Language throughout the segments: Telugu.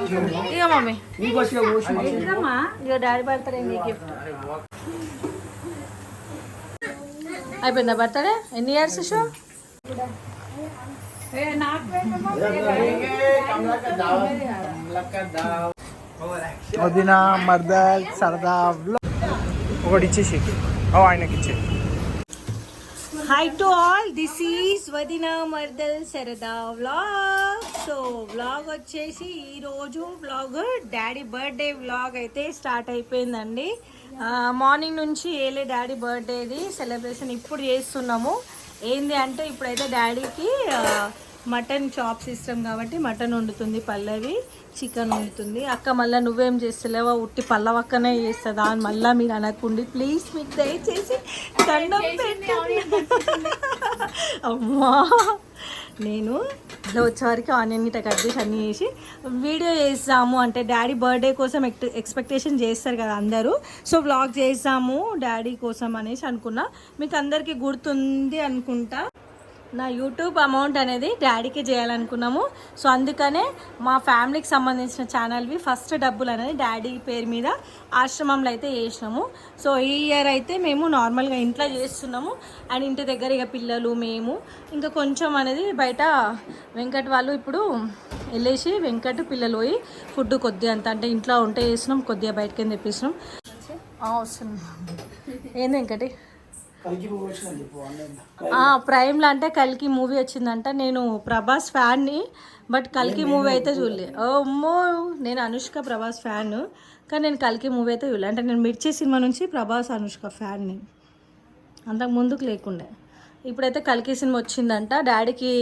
ఇక మమ్మీ ఇక డాడీ బర్త్డే నీ గిఫ్ట్ అయిపోయిందా బర్త్డే ఎన్ని ఇయర్స్ షో వదిన మర్దల్ సరదా ఒకటి ఇచ్చేసి ఆయనకి ఇచ్చే hi to all this is వదిన మర్దల్ సరదా వ్లాగ్. సో వ్లాగ్ వచ్చేసి ఈరోజు వ్లాగ్ డాడీ బర్త్డే వ్లాగ్ అయితే స్టార్ట్ అయిపోయిందండి. మార్నింగ్ నుంచి ఏలే డాడీ బర్త్డేది సెలబ్రేషన్ ఇప్పుడు చేస్తున్నాము. ఏంది అంటే ఇప్పుడైతే డాడీకి మటన్ చాప్స్ ఇష్టం కాబట్టి మటన్ వండుతుంది పల్లవి, చికెన్ వండుతుంది. అక్క మళ్ళీ నువ్వేం చేస్తలేవా ఉట్టి పల్లవక్కనే చేస్తుందా అని మళ్ళీ మీరు అనకుండి ప్లీజ్, మీకు దయచేసి దండం పెట్టండి. అమ్మా నేను ఇట్లా వచ్చేవారికి ఆనియన్ గిట్ట కట్ చేసి అన్నీ చేసి వీడియో చేస్తాము అంటే డాడీ బర్త్డే కోసం ఎక్స్పెక్టేషన్ చేస్తారు కదా అందరూ. సో వ్లాగ్ చేస్తాము డాడీ కోసం అనేసి అనుకున్నా. మీకు అందరికీ గుర్తుంది అనుకుంటా నా యూట్యూబ్ అమౌంట్ అనేది డాడీకి చేయాలనుకున్నాము. సో అందుకనే మా ఫ్యామిలీకి సంబంధించిన ఛానల్వి ఫస్ట్ డబ్బులు అనేది డాడీ పేరు మీద ఆశ్రమంలో అయితే చేసినాము. సో ఈ ఇయర్ అయితే మేము నార్మల్గా ఇంట్లో చేస్తున్నాము. అండ్ ఇంటి దగ్గర ఇక పిల్లలు మేము ఇంకా కొంచెం అనేది బయట వెంకట్ వాళ్ళు ఇప్పుడు వెళ్ళేసి వెంకట్ పిల్లలు పోయి ఫుడ్ కొద్దిగా అంత అంటే ఇంట్లో ఉంటే చేస్తున్నాం, కొద్దిగా బయటకి తెప్పిస్తున్నాం. వస్తున్నాం ఏంది వెంకటి ప్రైమ్లో అంటే కల్కి మూవీ వచ్చిందంట. నేను ప్రభాస్ ఫ్యాన్ని బట్ కల్కి మూవీ అయితే చూడలే. అమ్మో నేను అనుష్క ప్రభాస్ ఫ్యాన్ కానీ నేను కల్కి మూవీ అయితే చూడలే. అంటే నేను మిర్చి సినిమా నుంచి ప్రభాస్ అనుష్క ఫ్యాన్ని అంతకు ముందుకు లేకుండే. ఇప్పుడైతే కల్కి సినిమా వచ్చిందంట. డాడీకి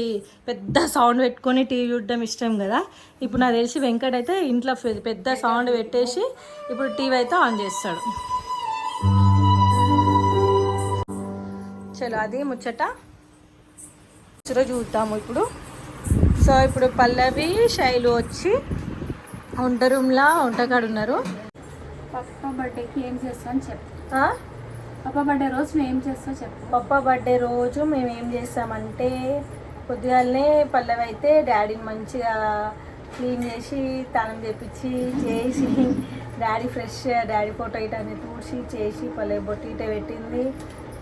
పెద్ద సౌండ్ పెట్టుకొని టీవీ చూడడం ఇష్టం కదా. ఇప్పుడు నాకు తెలిసి వెంకట్ అయితే ఇంట్లో పెద్ద సౌండ్ పెట్టేసి ఇప్పుడు టీవీ అయితే ఆన్ చేస్తాడు. చలో అది ముచ్చట చూద్దాము ఇప్పుడు. సో ఇప్పుడు పల్లవి శైలు వచ్చి వంట రూమ్లా వంటకాడు ఉన్నారు. పప్ప బర్త్డేకి ఏం చేస్తామని చెప్పు. పప్ప బర్త్డే రోజు మేము ఏం చేస్తాం చెప్పు. పప్ప బర్త్డే రోజు మేము ఏం చేస్తామంటే పొద్దుగాలనే పల్లవి అయితే డాడీని మంచిగా క్లీన్ చేసి స్నానం చేపించి చేసి డాడీ ఫ్రెష్ డాడీ ఫోటో ఇట అన్ని తూడ్చి చేసి పల్లవి బొట్టి ఇట పెట్టింది.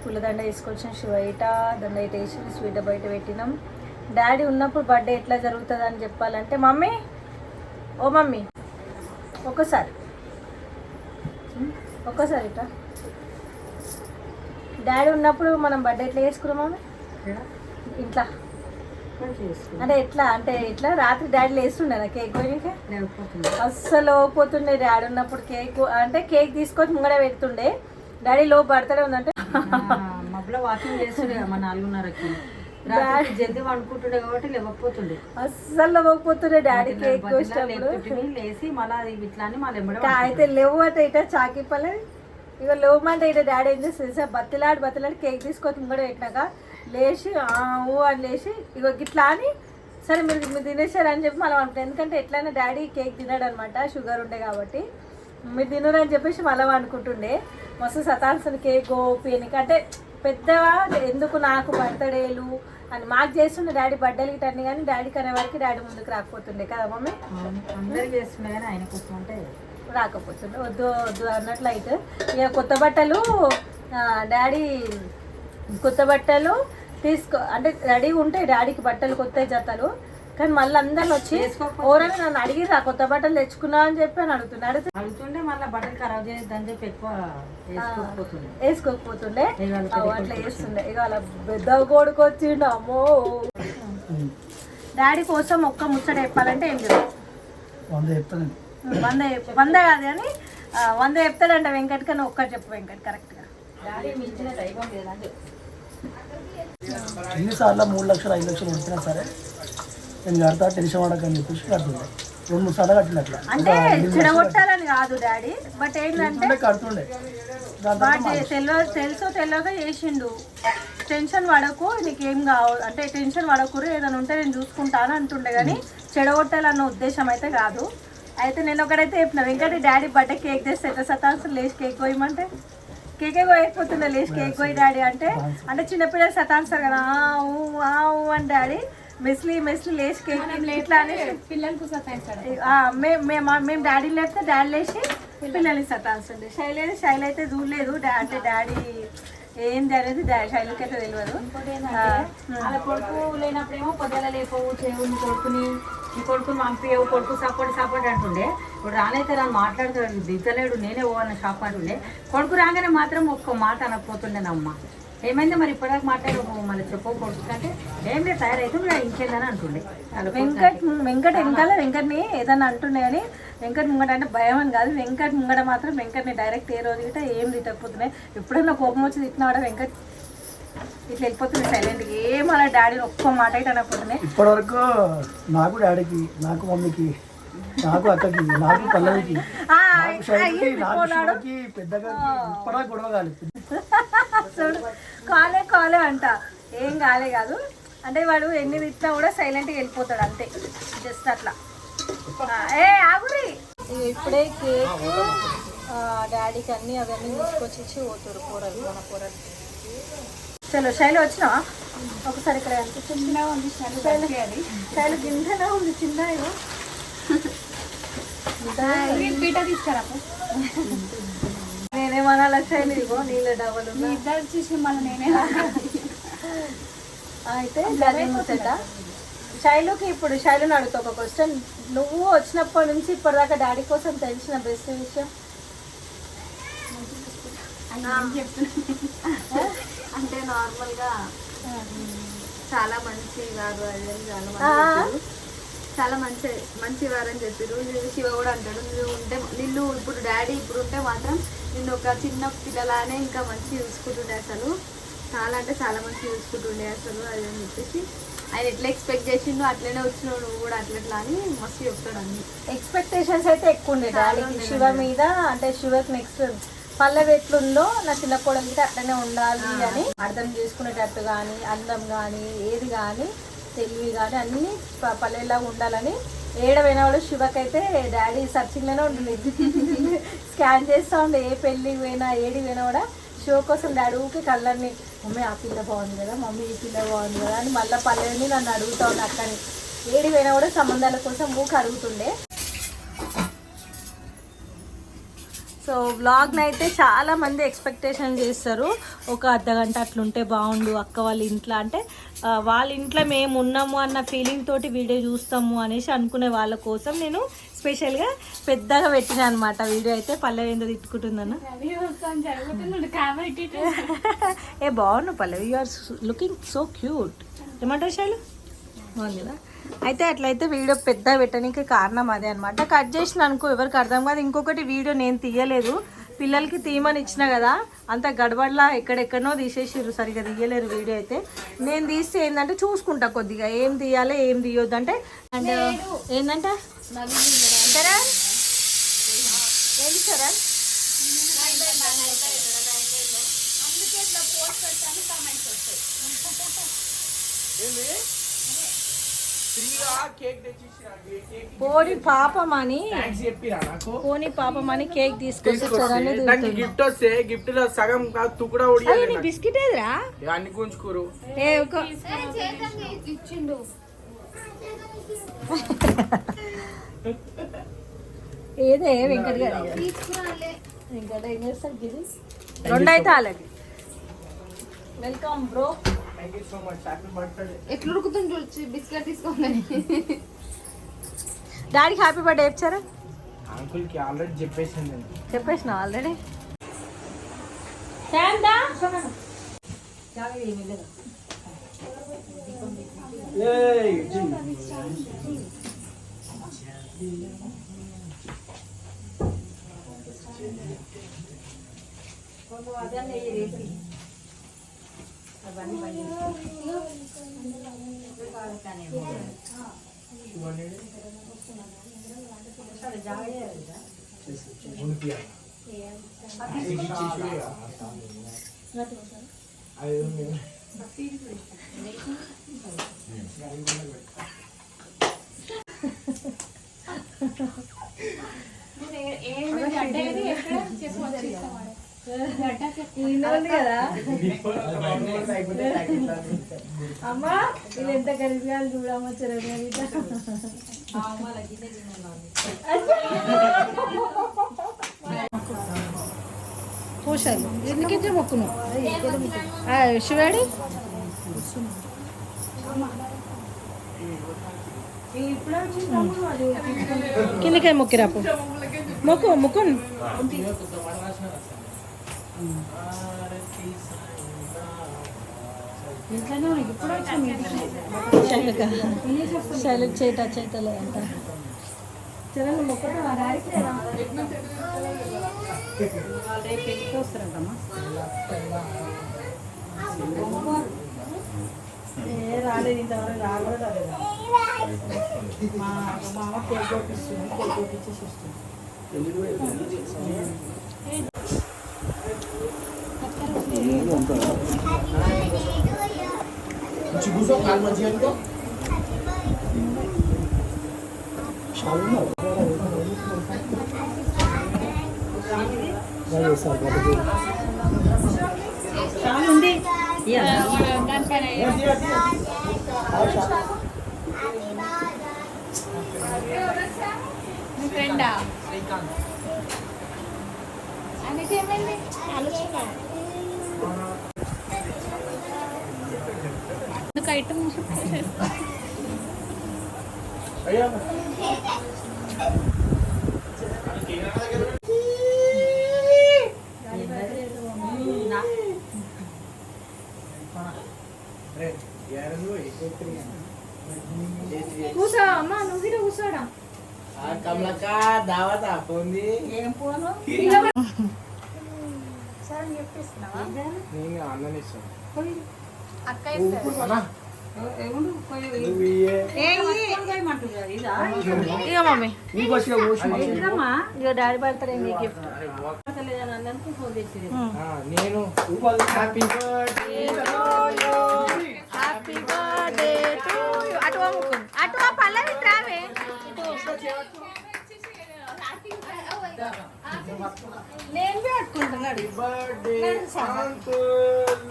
పూలదండ వేసుకొచ్చిన బయట దండ ఇట వేసి స్వీట్ బయట పెట్టినాం. డాడీ ఉన్నప్పుడు బర్త్డే ఎట్లా జరుగుతుంది అని చెప్పాలంటే మమ్మీ ఓ మమ్మీ ఒక్కసారి ఇట డాడీ ఉన్నప్పుడు మనం బర్త్డే ఎట్లా చేసుకున్నాం మమ్మీ ఇంట్లో అంటే ఎట్లా రాత్రి డాడీ లేస్తుండే నా కేక్ పోయినాక అస్సలు పోతుండే. డాడీ ఉన్నప్పుడు కేక్ అంటే కేక్ తీసుకొని ముంగడ పెడుతుండే. డాడీ లో బర్త్డే ఉందంటే మబ్బులో వాకింగ్ చేస్తుండే మా 4:30కి జల్దీ వండుకుంటుండే కాబట్టి లేవకపోతుండే, అస్సలు లేవకపోతుండే. డాడీ కేక్ లేసి మళ్ళీ ఇట్లా అని మళ్ళీ అయితే లేవు అంటే ఇట చాకీ పల్లె ఇక లేవమంటే ఇట డాడీ ఏం చేస్తుంది బతిలాడి కేక్ తీసుకొని కూడా పెట్టినాక లేచి ఊ అని లేచి ఇక ఇట్లా అని సరే మీరు తినేసారు అని చెప్పి మళ్ళీ అనుకుంటాం. ఎందుకంటే ఎట్లయినా డాడీ కేక్ తినాడు అనమాట, షుగర్ ఉండే కాబట్టి మీరు తినరు అని చెప్పేసి మళ్ళీ అనుకుంటుండే. మస్తు సతాన్సన్ కేక్ గోపినికి అంటే పెద్దగా ఎందుకు నాకు బర్త్డేలు అని మాకు చేస్తుండే డాడీ బర్త్డేలు గిట్ట అన్ని. కానీ డాడీకి అనే వరకు డాడీ ముందుకు రాకపోతుండే కదా మమ్మీ. అందరికి చేస్తుండే కానీ ఆయన కోసం అంటే రాకపోతుండే. వద్దు అన్నట్లు అయితే ఇక కొత్త బట్టలు తీసుకో అంటే రెడీ ఉంటాయి డాడీకి బట్టలు కొత్త జతలు. కానీ మళ్ళీ అందరు వచ్చి ఎవరైనా నన్ను అడిగిరా కొత్త బట్టలు తెచ్చుకున్నా అని చెప్పి అని అడుగుతుండే. మళ్ళీ బట్టలు ఖరాబ్ చేయొద్దని చెప్పి ఎక్కువ వేసుకోకపోతుండే. అట్లా చేస్తుండే. ఇక అలా పెద్ద కొడుకు వచ్చిండు. అమ్మో డాడీ కోసం ఒక్క ముచ్చట చెప్పాలంటే ఏం లేదు 100 కాదు కానీ 100 చెప్తాడంట వెంకట్. కానీ ఒక్కటి చెప్పు వెంకట్ కరెక్ట్గా. డాడీ మించిన దైవం లేదని చెప్పి ఎన్నిసార్లు 3 లక్షలు 5 లక్షలు కొట్టినా సరే నేను కడతా టెన్షన్ పడకని చెప్పేసి కడుతుండే. 2-3 సార్లు కట్టినట్లా అంటే చెడగొట్టాలని కాదు డాడీ. బట్ ఏంటంటే కడుతుండే తెలుసో తెలియక చేసిండు. టెన్షన్ పడకు నీకేం కావాలి అంటే టెన్షన్ పడకూరు ఏదైనా ఉంటే నేను చూసుకుంటాను అంటుండే. కానీ చెడగొట్టాలన్న ఉద్దేశం అయితే కాదు. అయితే నేను ఒకడైతే చెప్పిన వెంకటి డాడీ బర్త్డే కేక్ తెస్తే ఎట్లా సతాన్సులు లేచి కేక్ కోయమంటే కేకే కోయకపోతుండే లేచి కేక్ కోయి డాడీ అంటే చిన్నపిల్లలు సతాన్స్తారు కదా ఊ అని డాడీ మెస్లీ లేచి కేక్ ఇట్లా అని పిల్లలకు సతాయిస్తాడు. మేము డాడీ లేపితే డాడీ లేచి పిల్లల్ని సతాల్సిండే. శైలి అయితే చూడలేదు అంటే డాడీ ఏంది అనేది శైలికి అయితే తెలియదు. అలా కొడుకు లేనప్పుడేమో పొద్దుల లేకపోవు చెవుని కొడుకుని పంపించవు, కొడుకు సపోర్ట్ అంటుండే. ఇప్పుడు రానైతే రాను మాట్లాడుతాడు, దిగ్గలేడు, నేనే పోవాలని షాప్ అంటుండే. కొడుకు రాగానే మాత్రం ఒక్క మాట అనకపోతుండేనమ్మ. ఏమైంది మరి ఇప్పటిదాకా మాట్లాడము, మళ్ళీ చెప్పవు కొడుకు అంటే ఏం లేదు తయారైతే ఇంకేందని అంటుండే. వెంకట్ వెంకట్ని ఏదన్నా అంటుండే కానీ వెంకట్ ముంగట అంటే భయం అని కాదు. వెంకట్ ముంగట మాత్రం వెంకట్ని డైరెక్ట్ ఏ రోజు గిట్ట ఏం తిట్టకపోతున్నాయి. ఎప్పుడైనా కోపం వచ్చి తిట్టినా కూడా వెంకట్ ఇట్లా వెళ్ళిపోతుంది సైలెంట్గా. ఏం అలా డాడీని ఒక్క మాట అయితే అనకపోతున్నాయి. ఇప్పటివరకు నాకు డాడీకి, నాకు మమ్మీకి, నాకు అక్కకి, నాకు పల్లవికి, నాకు శైలికి, నాకు శివకి పెద్దగా ఇప్పటివరకు గొడవ కాలేదు. చూడు కాలే అంట, ఏం కాదు. అంటే వాడు ఎన్ని తిట్టినా కూడా సైలెంట్గా వెళ్ళిపోతాడు అంతే, జస్ట్ అట్లా. ఆగురి ఇప్పుడే కేక్ డాడీకి అన్నీ అవన్నీ తీసుకొచ్చి పోతాడు కూరలు, మన కూరలు. చలో శైలి వచ్చినావా ఒకసారి? ఇక్కడ చిన్నగా ఉంది శైలి గింజలా ఉంది, చిన్న పీట తీసుకురా. నేనేమనాల శైలి, ఇగో నీళ్ళ డబ్బలు ఇద్దరు చూసి మళ్ళీ నేనే అయితే ముచ్చట. శైలుకి ఇప్పుడు శైలుని అడుగుతా ఒక క్వశ్చన్. నువ్వు వచ్చినప్పటి నుంచి ఇప్పటిదాకా డాడీ కోసం తెలిసిన బెస్ట్ విషయం అంటే నార్మల్గా చాలా మంచి వారు, చాలా మంచి వారు అని చెప్పారు. శివ కూడా అంటాడు, నిన్ను ఇప్పుడు డాడీ ఇప్పుడు ఉంటే మాత్రం నిన్ను ఒక చిన్న పిల్లలానే ఇంకా మంచి చూసుకుంటుండే, అసలు చాలా అంటే చాలా మంచి చూసుకుంటుండే అసలు అది అని చెప్పేసి. ఆయన ఎట్లా ఎక్స్పెక్ట్ చేసిండు అట్లనే వచ్చినావు నువ్వు కూడా అట్లా అని మస్తు చెప్తాడు. అన్ని ఎక్స్పెక్టేషన్స్ అయితే ఎక్కువ ఉండే డాడీకి శివ మీద. అంటే శివకి నెక్స్ట్ పల్లవి ఎట్లుందో నా చిన్న కోడలికి అట్లనే ఉండాలి అని అర్థం చేసుకునేటట్టు కానీ, అందం కానీ, ఏది కానీ, తెలివి కానీ అన్నీ పల్లెలాగా ఉండాలని ఏడవైనా కూడా శివకైతే డాడీ సర్చింగ్లోనే ఉంటుంది. స్కాన్ చేస్తూ ఉండే, ఏ పెళ్ళికి పోయినా ఏడి పోయినా కూడా షో కోసం డాడీ ఊరికి కళ్ళని మమ్మీ ఆ పిల్ల బాగుంది కదా, మమ్మీ ఈ పిల్ల బాగుంది కదా అని మళ్ళీ పల్లెని నన్ను అడుగుతూ ఉండే. అక్కని ఏడి పోయినా కూడా సంబంధాల కోసం ఊరికి అడుగుతుండే. సో వ్లాగ్ని అయితే చాలామంది ఎక్స్పెక్టేషన్ చేస్తారు, ఒక అర్ధగంట అట్లుంటే బాగుండు అక్క వాళ్ళ ఇంట్లో. అంటే వాళ్ళ ఇంట్లో మేము ఉన్నాము అన్న ఫీలింగ్ తోటి వీడియో చూస్తాము అనేసి అనుకునే వాళ్ళ కోసం నేను స్పెషల్గా పెద్దగా పెట్టినా అనమాట వీడియో. అయితే పల్లవి ఏందో తిట్టుకుంటుందన్న. ఏ బాగున్నావు Pallavi, you are looking so cute. ఏమంటారు శైలు, బాగుంది కదా? అయితే అట్లయితే వీడియో పెద్ద పెట్టడానికి కారణం అదే అనమాట. కట్ చేసిన అనుకో ఎవరికి అర్థం కాదు. ఇంకొకటి వీడియో నేను తీయలేదు, పిల్లలకి తీయమని ఇచ్చిన కదా, అంత గడబడలా ఎక్కడెక్కడనో తీసేసిర్రు, సరిగా తీయలేరు వీడియో. అయితే నేను తీస్తే ఏంటంటే చూసుకుంటా కొద్దిగా ఏం తీయాలి ఏం తీయొద్దు అంటే. అండ్ ఏంటంటే సరే ఏంటి సరే పోని పాపమని కేక్ తీసుకొచ్చి గిఫ్ట్ వస్తే గిఫ్ట్ లో సగం తుకుడా బిస్కెట్ ఏదిరా అన్ని గుంజుకోరు. ఇచ్చిండు ఏదే వెంకట్ గారు, వెంకట ఏం చేస్తారు గిరి రెండు అయితే అలాగే. Welcome bro. ఎట్లా ఉడుకుతుంది చూసి బిస్కెట్ తీసుకోండి. డాడీకి హ్యాపీ బర్త్డే చెప్పారా? అంకుల్ కి ఆల్రెడీ చెప్పేసిన ఆల్రెడీ. కదా అమ్మా వీళ్ళు ఎంత గరిగా చూడమొచ్చారు పూసాలు ఎందుకంటే మొక్కును శివాడి కిందకే మొక్కిరాపు మొక్కు మొక్కు శైలికి చేయట చేతలే అంట చరణ్ మొక్కట ఏ రాలేదు ఇంతవరకు రాలేదు మా మామ కేక్ కొట్టిస్తుంది కేక్ కొట్టించేసి వస్తుంది ఉంది ఫ్రెండా అందుకే ఏమైంది ఐటమ్ కూసో అమ్మా నువ్వు కూడా కూర్చోడా కమలక్క దావత పోంది ఏం పోను సరే చెప్పేస్తున్నావా నేను అన్నని ఇస్తాను అక్క ఇస్తారు ఇక మమ్మీ నీకు వచ్చిన ఇక డాడీ పడతారే మీ గిఫ్ట్ నేను happy birthday happy birthday to you అటు అమ్ముకు అటు పల్లవి ట్రావే నేను పెట్టుకుంటున్నాడు birthday uncle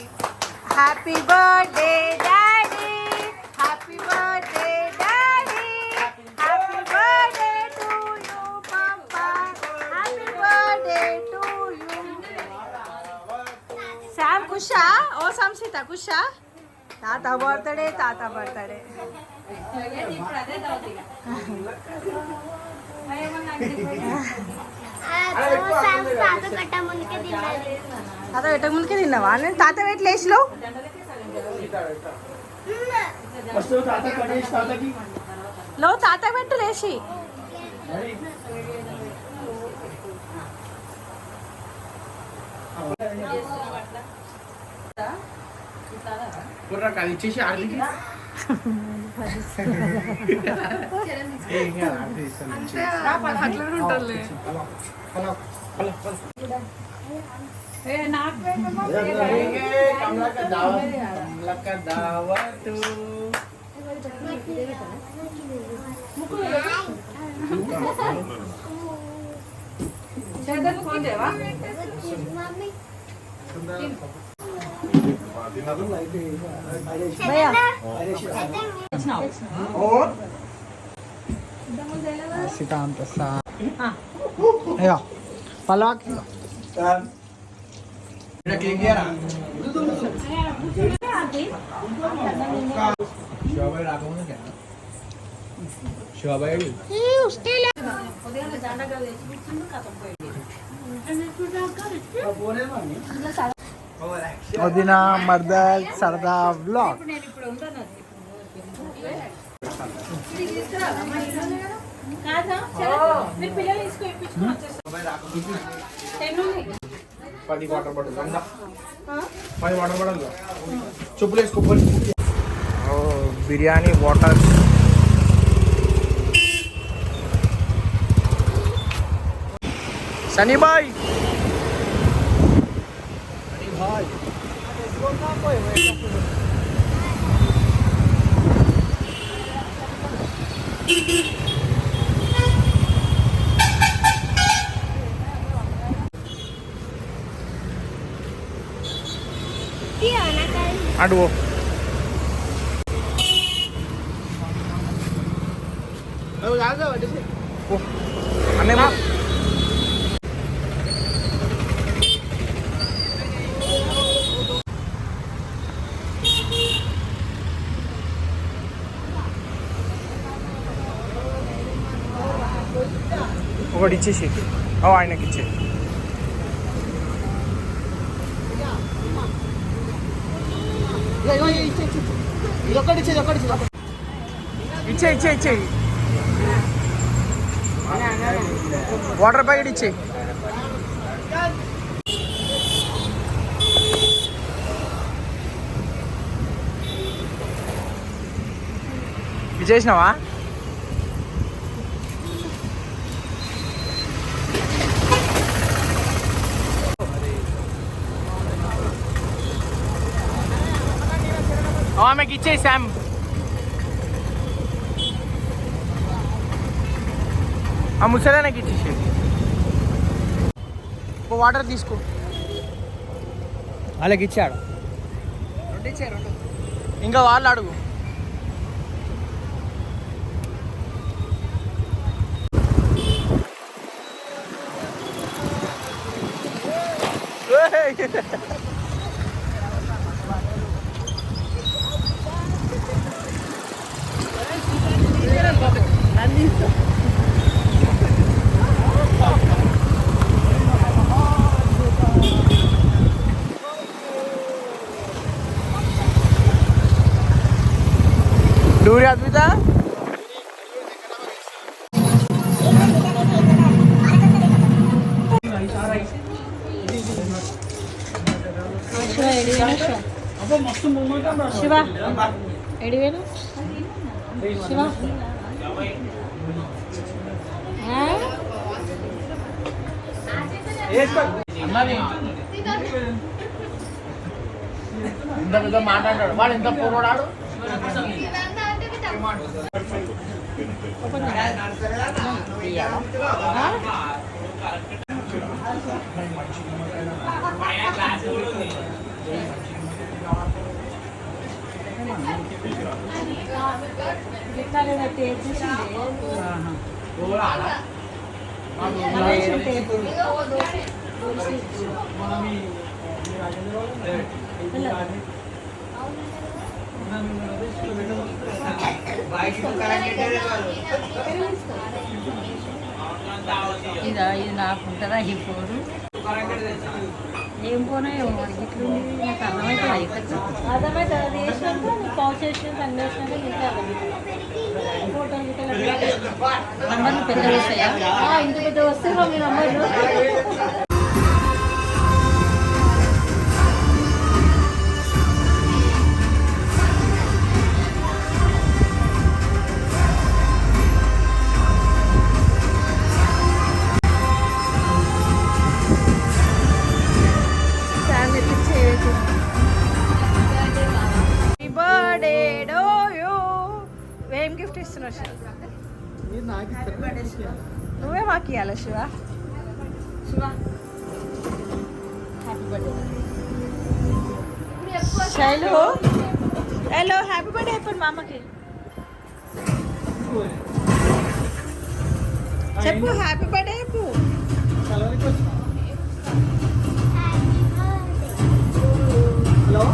happy birthday daddy happy birthday daddy happy birthday to you పాపా హ్యాపీ బర్త్డే టు యు శామ్ కుషా ఓ సంసిత కుషా తాత బర్త్డే తాత పెట్టక ముందుకే తిన్నావా నేను తాత పెట్టి లేచిలో లో తాత పెట్టు లేచి కుర్రాక అది ఇచ్చేసి ఆడికి కమలక్క దావతు భయ్యా శ్రీకాంత్ అయ్యా పలాక్ శివాబాయి రాకముందు శివాబాయి వదిన మర్దల్ సరదా వ్లాగ్ పది వాటర్ బాటిల్ 10 వాటర్ బాటిల్ చెప్పులు వేసుకోవాలి బిర్యానీ వాటర్ సనీ బాయ్ అడుగు అన్నేమో ఒకటి ఇచ్చేసి ఆయనకి ఇచ్చే ఇచ్చే ఇచ్చే ఇచ్చే వాటర్ ప్యాకెట్ ఇచ్చే ఇచ్చేసినావా ఆమెకి ఇచ్చే శామ్ ఆ ముసలానికి ఇచ్చేసి ఒక వాటర్ తీసుకో వాళ్ళకి ఇచ్చాడు ఇంకా వాళ్ళు అడుగు डूरी अद्विता శివ ఎడివేను శివ ఇంత పెద్ద మాట్లాడాడు వాడు ఎంత పూర్వడాడు ఇదా ఇది నాకు ఉంటుందా ఈ ఫోను ఏం ఫోనో ఏమో మనకి ఇట్లుంది నాకు అర్థమవుతుంది అర్థమైతే అది వేసినాక నీకు కాల్ చేసినాక అన్ని వేసినాక నీకు అర్థమవుతుంది ఫోటోలు నంబర్లు పెద్ద వస్తాయా ఇంత పెద్ద వస్తే మీ నంబర్లు ఏం గిఫ్ట్ ఇస్తున్నావు శివ నువ్వే మాకు ఇవ్వాలి Shiva Shiva happy birthday Shailu hello happy birthday అయిపోయింది మా అమ్మకి చెప్పు హ్యాపీ బర్త్డే చెప్పు హలో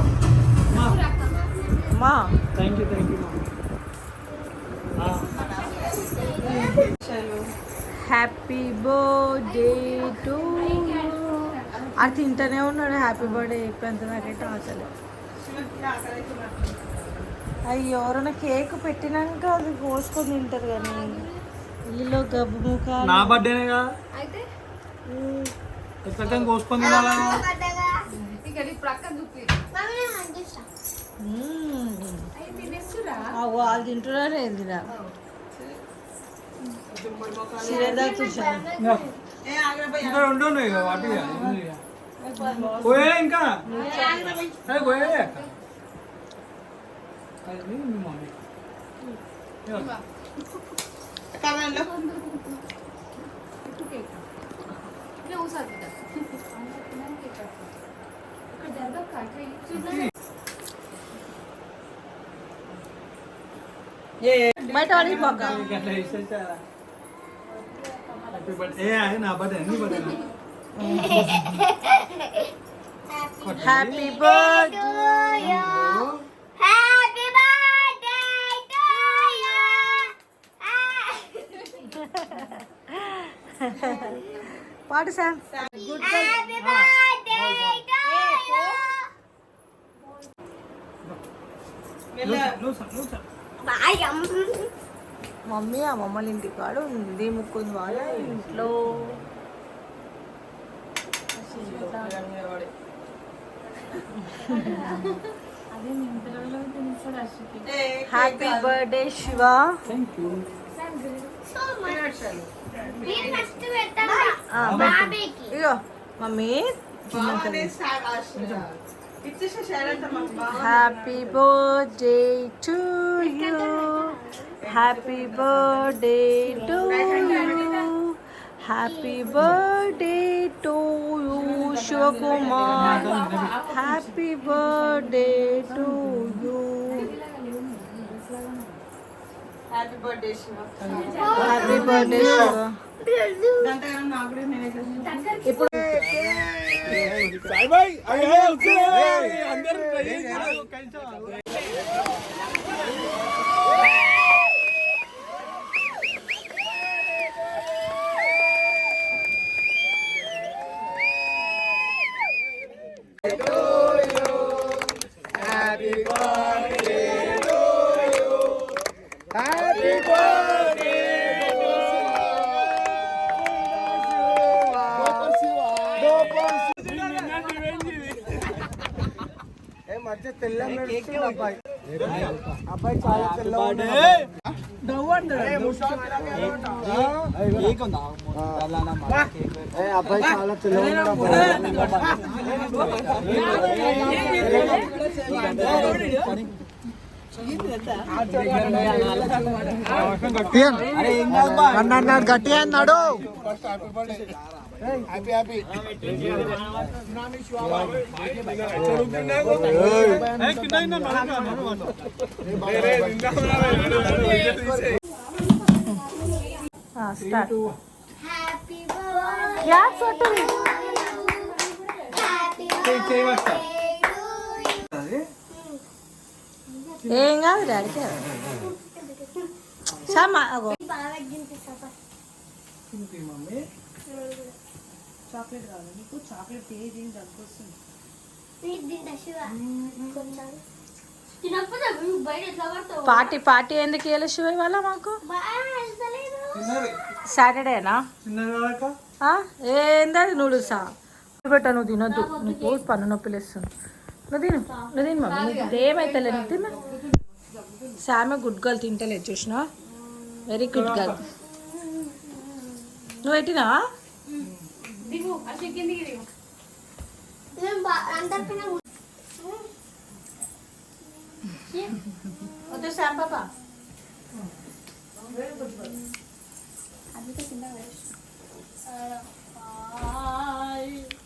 అమ్మా thank you happy birthday to అది తింటూనే ఉన్నాడు హ్యాపీ బర్త్డే చెప్పేంత నాకైతే అసలు అయ్యో ఎవరైనా కేక్ పెట్టినాక అది కోసుకొని తింటారు కానీ ఇల్లులో గబ్బు ముఖాలు నా బర్త్డేనేగా ఎక్కడ కోసుకొని తినాలా వాళ్ళు తింటున్నారు ఏందిరా ఇంకా రెండు ఉన్నాయి ఇక వాటి పోయే ఇంకా పోయే మీ మమ్మీ బయట వాడి మొగ్గ అట్లా వేసేసారా హ్యాపీ బర్త్డే అది నా బర్త్డే అన్ని బర్త్డే హ్యాపీ బర్త్డే పాడు సార్ గుడ్ మమ్మీ అమ్మమ్మల ఇంటి కాడ ఉంది ముక్కుంది వాళ్ళ ఇంట్లో హ్యాపీ బర్త్డే శివ ఇగో mummy happy birthday to you happy birthday to you happy birthday to you Shivakumar happy birthday to you happy birthday Shiva ఇప్పుడు అబ్బాయి చాలా అబ్బాయి చాలా అన్నాడు గట్టిగా అన్నాడు హ్యాపీ హ్యాపీ ఏం కాదు డాడీకి సామా అగో చాక్లెట్ కావాలి నీకు చాక్లెట్ తేజీ దగ్గొస్తుంది పార్టీ పార్టీ ఎందుకు ఇవ్వాలి శివ ఇవాళ మాకు సాటర్డేనా ఏందది నూడుల్సా పెట్ట నువ్వు తినొద్దు నీకు పన్ను నొప్పి లేస్తుంది నువ్వు తిను మమ్మీ నీకు ఏమైతే నీకు తిన్నా సామె గుడ్ గర్ల్ తింటలేదు చూసిన వెరీ గుడ్ గర్ల్ నువ్వు పెట్టినావా వద్దు శ్యామ్ పాపా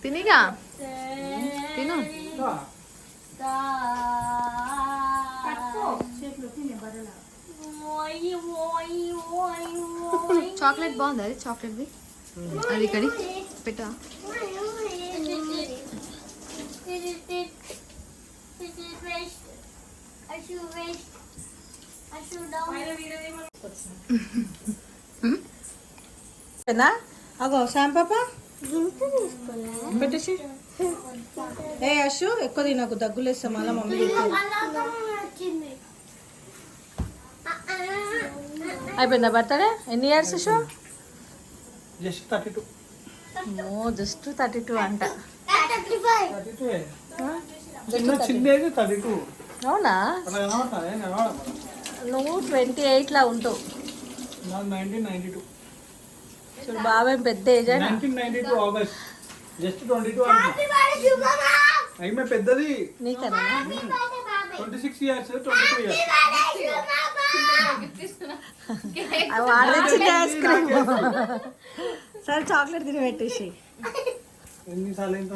తినిగా తిను చాక్లెట్ బాగుంది అది చాక్లెట్ది అది ఇక్కడి పెట్టా అగో శ్యామ్ పాపా పెట్టేసి ఏ అశు ఎక్కువ తినకు దగ్గులేస్తా మళ్ళీ మమ్మీ అయిపోయిందా బర్త్డే ఎన్ని ఇయర్స్ అశు జస్ట్ 32 జస్ట్ 32 అంట చిన్నది 32 అవునా నువ్వు 28 లా ఉంటావు 1992 చూడు బాబాయ్ పెద్ద ఏజ్ అయినా 1992 ఆగస్ట్ జస్ట్ 22 అయిమే పెద్దది నీకన్నా 26 ఇయర్స్ 22 ఇయర్స్ వాడు తెచ్చింది ఐస్ క్రీమ్ సరే చాక్లెట్ తిని పెట్టేసి ఎన్నిసార్లు ఎంత